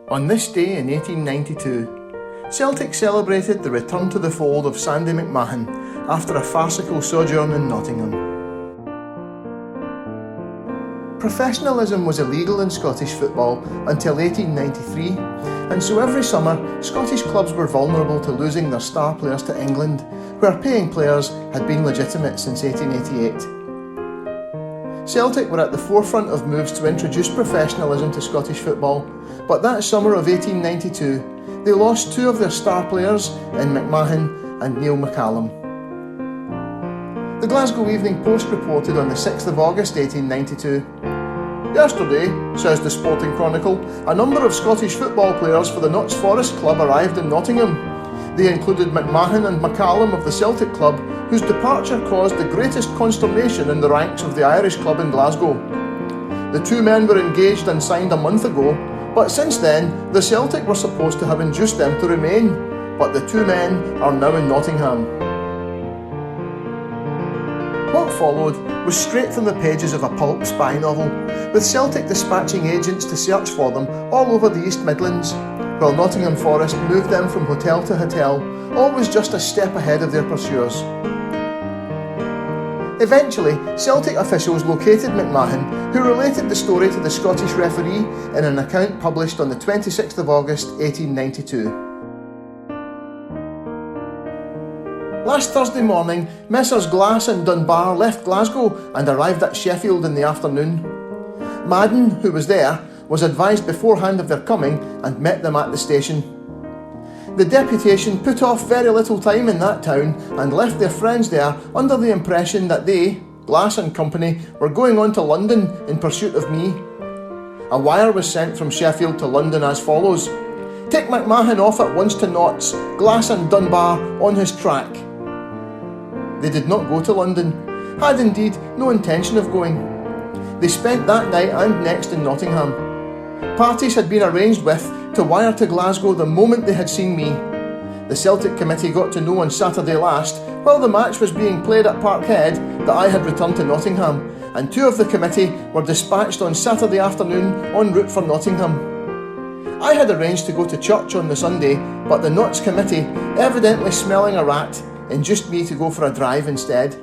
On this day in 1892, Celtic celebrated the return to the fold of Sandy McMahon after a farcical sojourn in Nottingham. Professionalism was illegal in Scottish football until 1893, and so every summer Scottish clubs were vulnerable to losing their star players to England, where paying players had been legitimate since 1888. Celtic were at the forefront of moves to introduce professionalism to Scottish football, but that summer of 1892 they lost two of their star players in McMahon and Neil McCallum. The Glasgow Evening Post reported on the 6th of August 1892, "Yesterday," says the Sporting Chronicle, "a number of Scottish football players for the Notts Forest Club arrived in Nottingham. They included McMahon and McCallum of the Celtic Club, whose departure caused the greatest consternation in the ranks of the Irish club in Glasgow. The two men were engaged and signed a month ago, but since then the Celtic were supposed to have induced them to remain, but the two men are now in Nottingham." What followed was straight from the pages of a pulp spy novel, with Celtic dispatching agents to search for them all over the East Midlands, while Nottingham Forest moved them from hotel to hotel, always just a step ahead of their pursuers. Eventually, Celtic officials located McMahon, who related the story to the Scottish referee in an account published on the 26th of August 1892. Last Thursday morning, Messrs Glass and Dunbar left Glasgow and arrived at Sheffield in the afternoon. Madden, who was there, was advised beforehand of their coming and met them at the station. The deputation put off very little time in that town and left their friends there under the impression that they, Glass and Company, were going on to London in pursuit of me. A wire was sent from Sheffield to London as follows: "Take McMahon off at once to Notts, Glass and Dunbar on his track." They did not go to London, had indeed no intention of going. They spent that night and next in Nottingham. Parties had been arranged with to wire to Glasgow the moment they had seen me. The Celtic committee got to know on Saturday last, while the match was being played at Parkhead, that I had returned to Nottingham, and two of the committee were dispatched on Saturday afternoon en route for Nottingham. I had arranged to go to church on the Sunday, but the Notts committee, evidently smelling a rat, induced me to go for a drive instead.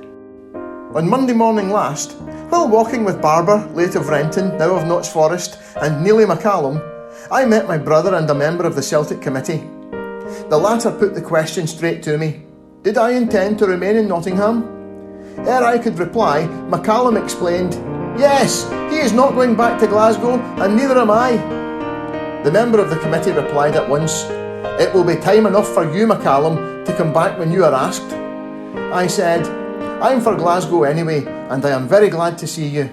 On Monday morning last, while walking with Barber, late of Renton, now of Notts Forest, and Neil McCallum, I met my brother and a member of the Celtic committee. The latter put the question straight to me: did I intend to remain in Nottingham? Ere I could reply, McCallum explained, "Yes, he is not going back to Glasgow, and neither am I." The member of the committee replied at once, "It will be time enough for you, McCallum, to come back when you are asked." I said, "I'm for Glasgow anyway, and I am very glad to see you."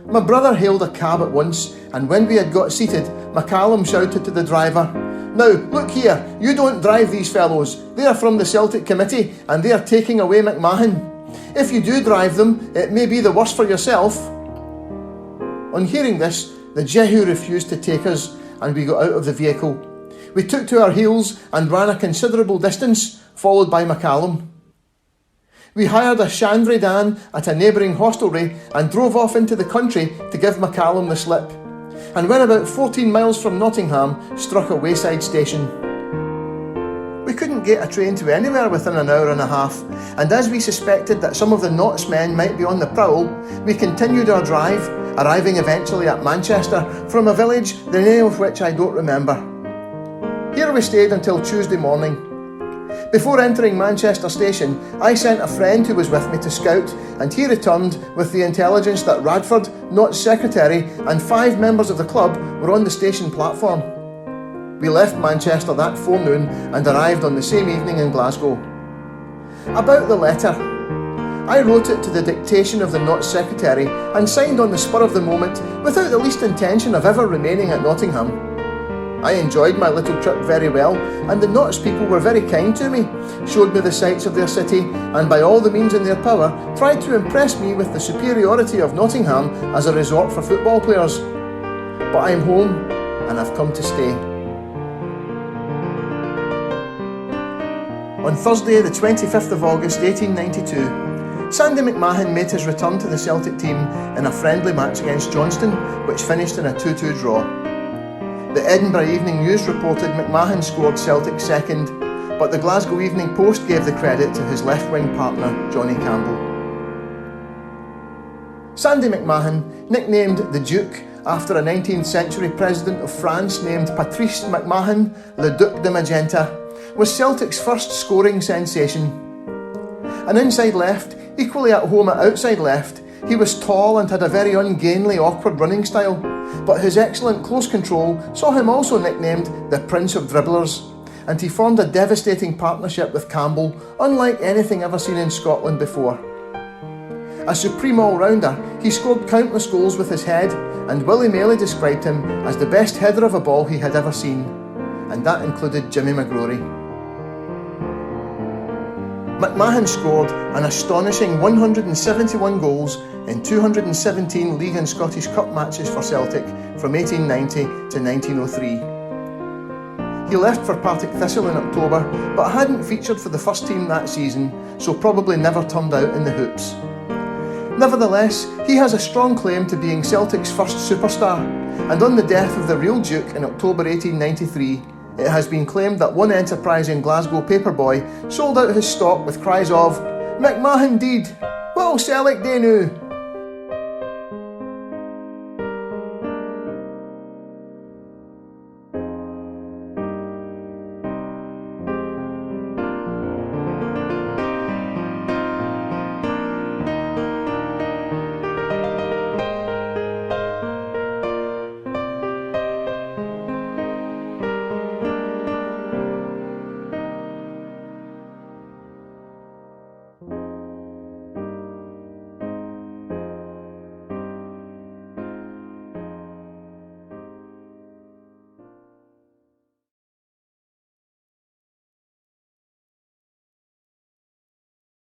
My brother hailed a cab at once, and when we had got seated, McCallum shouted to the driver, "Now, look here, you don't drive these fellows. They are from the Celtic committee, and they are taking away McMahon. If you do drive them, it may be the worse for yourself." On hearing this, the Jehu refused to take us, and we got out of the vehicle. We took to our heels and ran a considerable distance, followed by McCallum. We hired a shandry dan at a neighbouring hostelry and drove off into the country to give McCallum the slip, and when about 14 miles from Nottingham, struck a wayside station. We couldn't get a train to anywhere within an hour and a half, and as we suspected that some of the Notts men might be on the prowl, we continued our drive, arriving eventually at Manchester from a village the name of which I don't remember. Here we stayed until Tuesday morning. Before entering Manchester station, I sent a friend who was with me to scout, and he returned with the intelligence that Radford, Notts secretary, and 5 members of the club were on the station platform. We left Manchester that forenoon and arrived on the same evening in Glasgow. About the letter, I wrote it to the dictation of the Notts secretary and signed on the spur of the moment, without the least intention of ever remaining at Nottingham. I enjoyed my little trip very well, and the Notts people were very kind to me, showed me the sights of their city, and by all the means in their power tried to impress me with the superiority of Nottingham as a resort for football players. But I'm home, and I've come to stay. On Thursday, the 25th of August 1892, Sandy McMahon made his return to the Celtic team in a friendly match against Johnston, which finished in a 2-2 draw. The Edinburgh Evening News reported McMahon scored Celtic second, but the Glasgow Evening Post gave the credit to his left-wing partner, Johnny Campbell. Sandy McMahon, nicknamed the Duke after a 19th century president of France named Patrice McMahon, Le Duc de Magenta, was Celtic's first scoring sensation. An inside left, equally at home at outside left, he was tall and had a very ungainly, awkward running style, but his excellent close control saw him also nicknamed the Prince of Dribblers, and he formed a devastating partnership with Campbell, unlike anything ever seen in Scotland before. A supreme all-rounder, he scored countless goals with his head, and Willie Maley described him as the best header of a ball he had ever seen, and that included Jimmy McGrory. McMahon scored an astonishing 171 goals in 217 League and Scottish Cup matches for Celtic from 1890 to 1903. He left for Partick Thistle in October, but hadn't featured for the first team that season, so probably never turned out in the hoops. Nevertheless, he has a strong claim to being Celtic's first superstar, and on the death of the real Duke in October 1893, it has been claimed that one enterprising Glasgow paperboy sold out his stock with cries of "McMahon deed! What'll Celtic do now?"